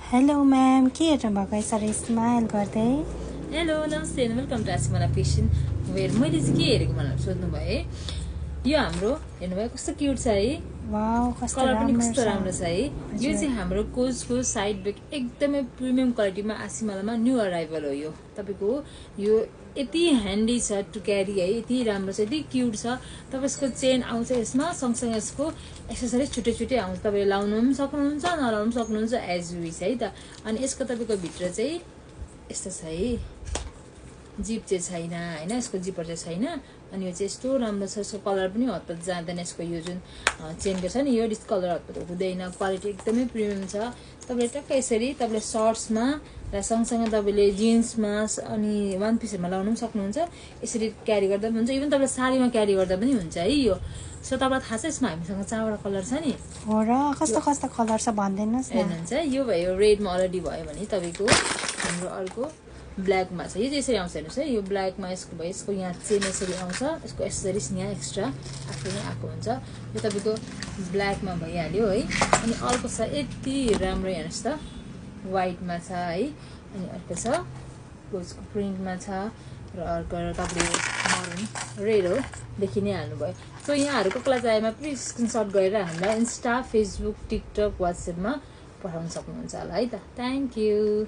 Hello ma'am, के हेर्नु भएको यसरी स्माइल गर्दै? हेलो नमस्ते वेलकम टु आस्क मलाई पेसेन्ट वेयर। मैले चाहिँ के हेरेको मलाई सोध्नु भयो है। यो हाम्रो हेर्नुभयो कस्तो क्युट छ है, वाउ कस्तो कलर पनि राम्रो कस्तो छ। राम्रो छ है। यो चाहिँ हाम्रो कोचको साइड ब्याग एकदमै प्रिमियम क्वालिटीमा आसिमालामा न्यू अराइभल हो। यो तपाईँको यो यति ह्यान्डी छ टु क्यारी है, यति राम्रो छ, यति क्युट छ। तपाईँको चेन आउँछ यसमा, सँगसँगै यसको एक्सेसरिज छुट्टै छुट्टै आउँछ। तपाईँले लाउनु पनि सक्नुहुन्छ, नलाउनु पनि सक्नुहुन्छ एज विस है त। अनि यसको तपाईँको भित्र चाहिँ यस्तो छ है, जिप चाहिँ छैन होइन, यसको जिपर चाहिँ छैन। अनि यो चाहिँ यस्तो राम्रो छ, यसको कलर पनि हतपत जाँदैन। यसको यो जुन चेनको छ नि, यो डिस्कलर हतपत हुँदैन, क्वालिटी एकदमै प्रिमियम छ। तपाईँले टक्क यसरी तपाईँले सर्ट्समा र सँगसँगै तपाईँले जिन्समा अनि वान पिसहरूमा लाउनु पनि सक्नुहुन्छ। यसरी क्यारी गर्दा पनि हुन्छ, इभन तपाईँले साडीमा क्यारी गर्दा पनि हुन्छ है यो। सो तपाईँलाई थाहा छ यसमा हामीसँग 4वटा कलर छ नि। हो र कस्तो कस्तो कलर छ भनिदिनुहोस् न। हेर्नुहुन्छ यो भयो, रेडमा अलरेडी भयो भने तपाईँको हाम्रो अर्को ब्ल्याकमा छ। यो चाहिँ यसरी आउँछ हेर्नुहोस् है, यो ब्ल्याकमा यसको भयो, यसको यहाँ चेन यसरी आउँछ, यसको एक्सेसरिज यहाँ एक्स्ट्रा आफै नै आएको हुन्छ। यो तपाईँको ब्ल्याकमा भइहाल्यो है। अनि अर्को छ यति राम्रो, हेर्नुहोस् त, वाइटमा छ है। अनि अर्को छ कोचको प्रिन्टमा छ र अर्को तपाईँले मरुन रेड हो, देखि नै हाल्नुभयो। सो यहाँहरू कसलाई चाहिएमा प्लिज स्क्रिनसट गरेर हामीलाई इन्स्टा, फेसबुक, टिकटक, वाट्सएपमा पठाउन सक्नुहुन्छ होला है त। Thank you.